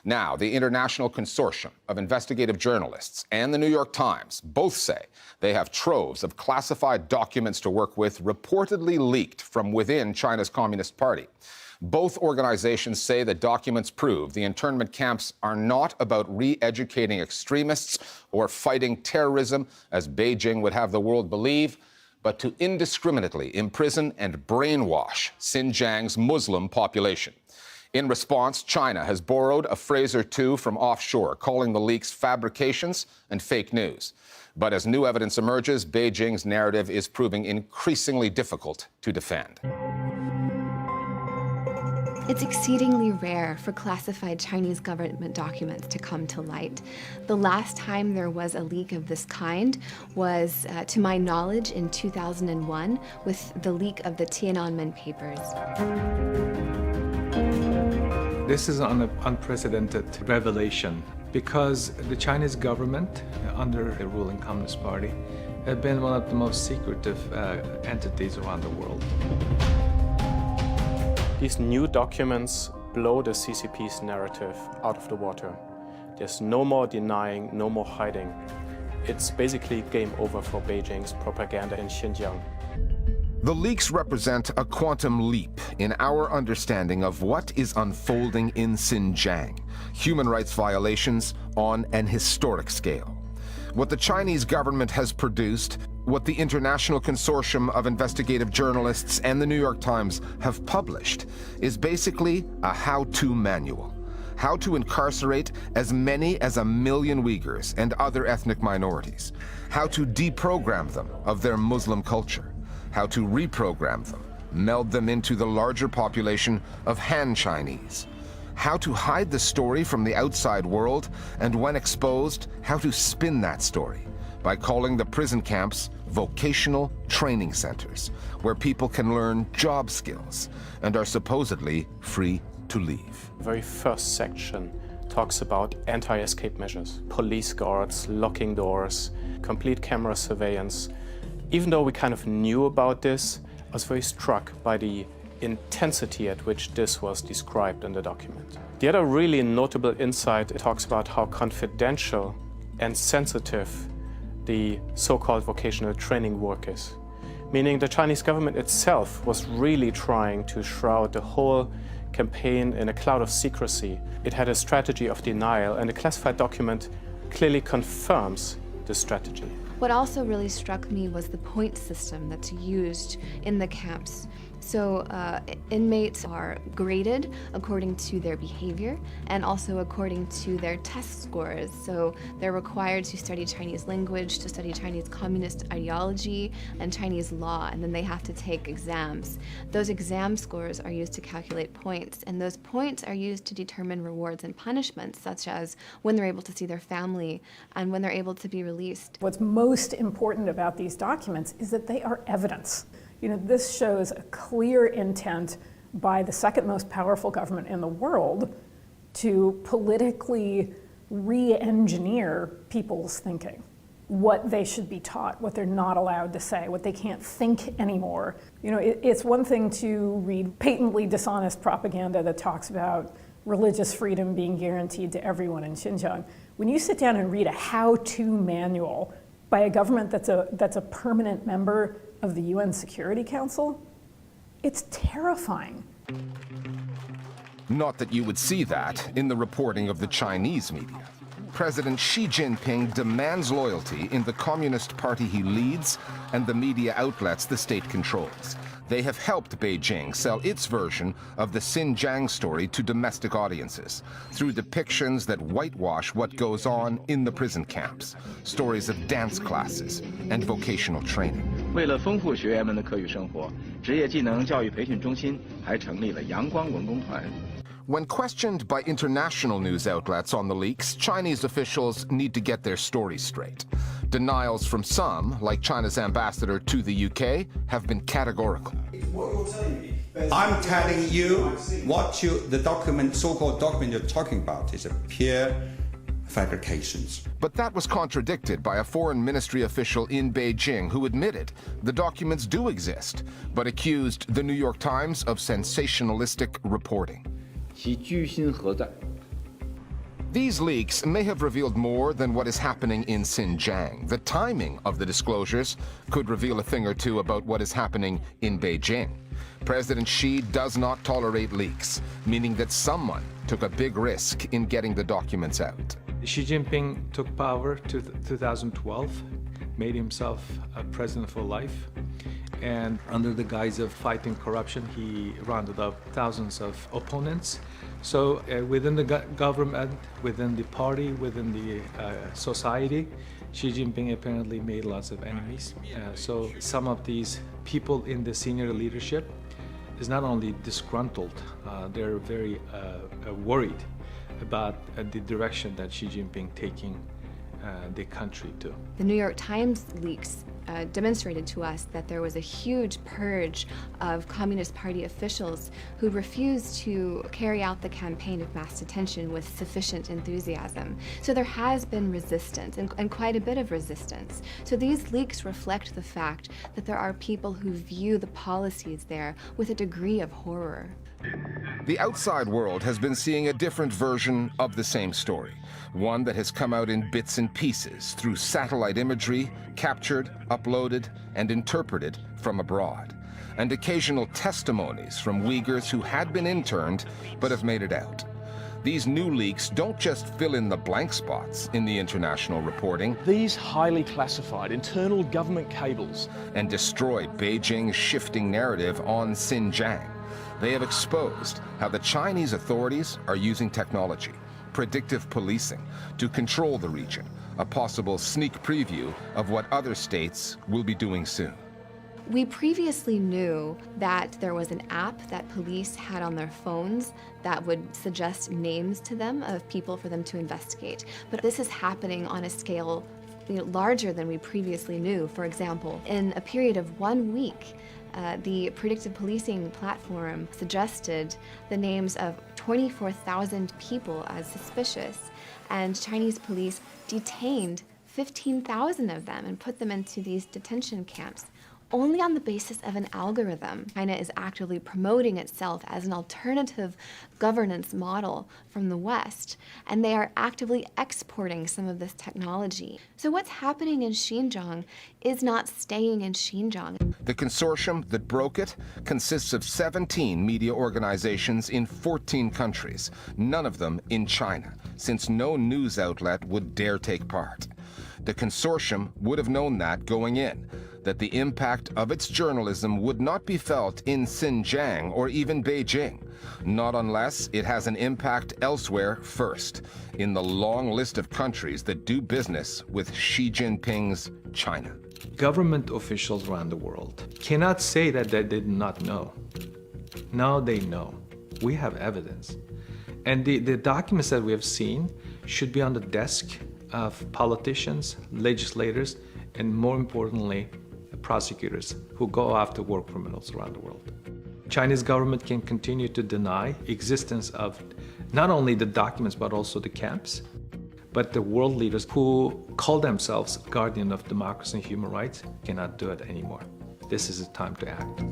Now, the International Consortium of Investigative Journalists and the New York Times both say they have troves of classified documents to work with reportedly leaked from within China's Communist Party. Both organizations say the documents prove the internment camps are not about re-educating extremists or fighting terrorism, as Beijing would have the world believe, but to indiscriminately imprison and brainwash Xinjiang's Muslim population. In response, China has borrowed a phrase or two from offshore, calling the leaks fabrications and fake news. But as new evidence emerges, Beijing's narrative is proving increasingly difficult to defend. It's exceedingly rare for classified Chinese government documents to come to light. The last time there was a leak of this kind was, to my knowledge, in 2001 with the leak of the Tiananmen Papers. This is an unprecedented revelation because the Chinese government, under the ruling Communist Party, have been one of the most secretive entities around the world. These new documents blow the CCP's narrative out of the water. There's no more denying, no more hiding. It's basically game over for Beijing's propaganda in Xinjiang. The leaks represent a quantum leap in our understanding of what is unfolding in Xinjiang, human rights violations on an historic scale. What the Chinese government has produced, what the International Consortium of Investigative Journalists and the New York Times have published, is basically a how-to manual. How to incarcerate as many as 1 million Uyghurs and other ethnic minorities. How to deprogram them of their Muslim culture. How to reprogram them, meld them into the larger population of Han Chinese. How to hide the story from the outside world, and when exposed, how to spin that story by calling the prison camps vocational training centers, where people can learn job skills and are supposedly free to leave. The very first section talks about anti-escape measures, police guards, locking doors, complete camera surveillance. Even though we kind of knew about this, I was very struck by the intensity at which this was described in the document. The other really notable insight, it talks about how confidential and sensitive the so-called vocational training work is. Meaning the Chinese government itself was really trying to shroud the whole campaign in a cloud of secrecy. It had a strategy of denial, and the classified document clearly confirms this strategy. What also really struck me was the point system that's used in the camps. So inmates are graded according to their behavior and also according to their test scores. So they're required to study Chinese language, to study Chinese communist ideology and Chinese law, and then they have to take exams. Those exam scores are used to calculate points, and those points are used to determine rewards and punishments, such as when they're able to see their family and when they're able to be released. What's most important about these documents is that they are evidence. You know, this shows a clear intent by the second most powerful government in the world to politically re-engineer people's thinking, what they should be taught, what they're not allowed to say, what they can't think anymore. You know, it's one thing to read patently dishonest propaganda that talks about religious freedom being guaranteed to everyone in Xinjiang. When you sit down and read a how-to manual by a government that's a permanent member of the UN Security Council, it's terrifying. Not that you would see that in the reporting of the Chinese media. President Xi Jinping demands loyalty in the Communist Party he leads and the media outlets the state controls. They have helped Beijing sell its version of the Xinjiang story to domestic audiences through depictions that whitewash what goes on in the prison camps, stories of dance classes and vocational training. 为了丰富学员们的课余生活，职业技能教育培训中心还成立了阳光文工团。 When questioned by international news outlets on the leaks, Chinese officials need to get their story straight. Denials from some, like China's ambassador to the UK, have been categorical. I'm telling you what the document, so-called document you're talking about is a pure fabrications. But that was contradicted by a foreign ministry official in Beijing who admitted the documents do exist, but accused the New York Times of sensationalistic reporting. 其居心何在？ These leaks may have revealed more than what is happening in Xinjiang. The timing of the disclosures could reveal a thing or two about what is happening in Beijing. President Xi does not tolerate leaks, meaning that someone took a big risk in getting the documents out. Xi Jinping took power to 2012, made himself a president for life, and under the guise of fighting corruption, he rounded up thousands of opponents. So within the government, within the party, within the society, Xi Jinping apparently made lots of enemies. So some of these people in the senior leadership is not only disgruntled, they're very worried about the direction that Xi Jinping taking the country to. The New York Times leaks demonstrated to us that there was a huge purge of Communist Party officials who refused to carry out the campaign of mass detention with sufficient enthusiasm. So there has been resistance, and quite a bit of resistance. So these leaks reflect the fact that there are people who view the policies there with a degree of horror. The outside world has been seeing a different version of the same story, one that has come out in bits and pieces through satellite imagery, captured, uploaded, and interpreted from abroad, and occasional testimonies from Uyghurs who had been interned but have made it out. These new leaks don't just fill in the blank spots in the international reporting. These highly classified internal government cables And destroy Beijing's shifting narrative on Xinjiang. They have exposed how the Chinese authorities are using technology, predictive policing, to control the region, a possible sneak preview of what other states will be doing soon. We previously knew that there was an app that police had on their phones that would suggest names to them of people for them to investigate. But this is happening on a scale larger than we previously knew. For example, in a period of 1 week, the predictive policing platform suggested the names of 24,000 people as suspicious, and Chinese police detained 15,000 of them and put them into these detention camps, only on the basis of an algorithm. China is actively promoting itself as an alternative governance model from the West, and they are actively exporting some of this technology. So what's happening in Xinjiang is not staying in Xinjiang. The consortium that broke it consists of 17 media organizations in 14 countries, none of them in China, since no news outlet would dare take part. The consortium would have known that going in, that the impact of its journalism would not be felt in Xinjiang or even Beijing, not unless it has an impact elsewhere first, in the long list of countries that do business with Xi Jinping's China. Government officials around the world cannot say that they did not know. Now they know. We have evidence. And the documents that we have seen should be on the desk of politicians, legislators, and more importantly, prosecutors who go after war criminals around the world. Chinese government can continue to deny existence of not only the documents but also the camps, but the world leaders who call themselves guardian of democracy and human rights cannot do it anymore. This is the time to act.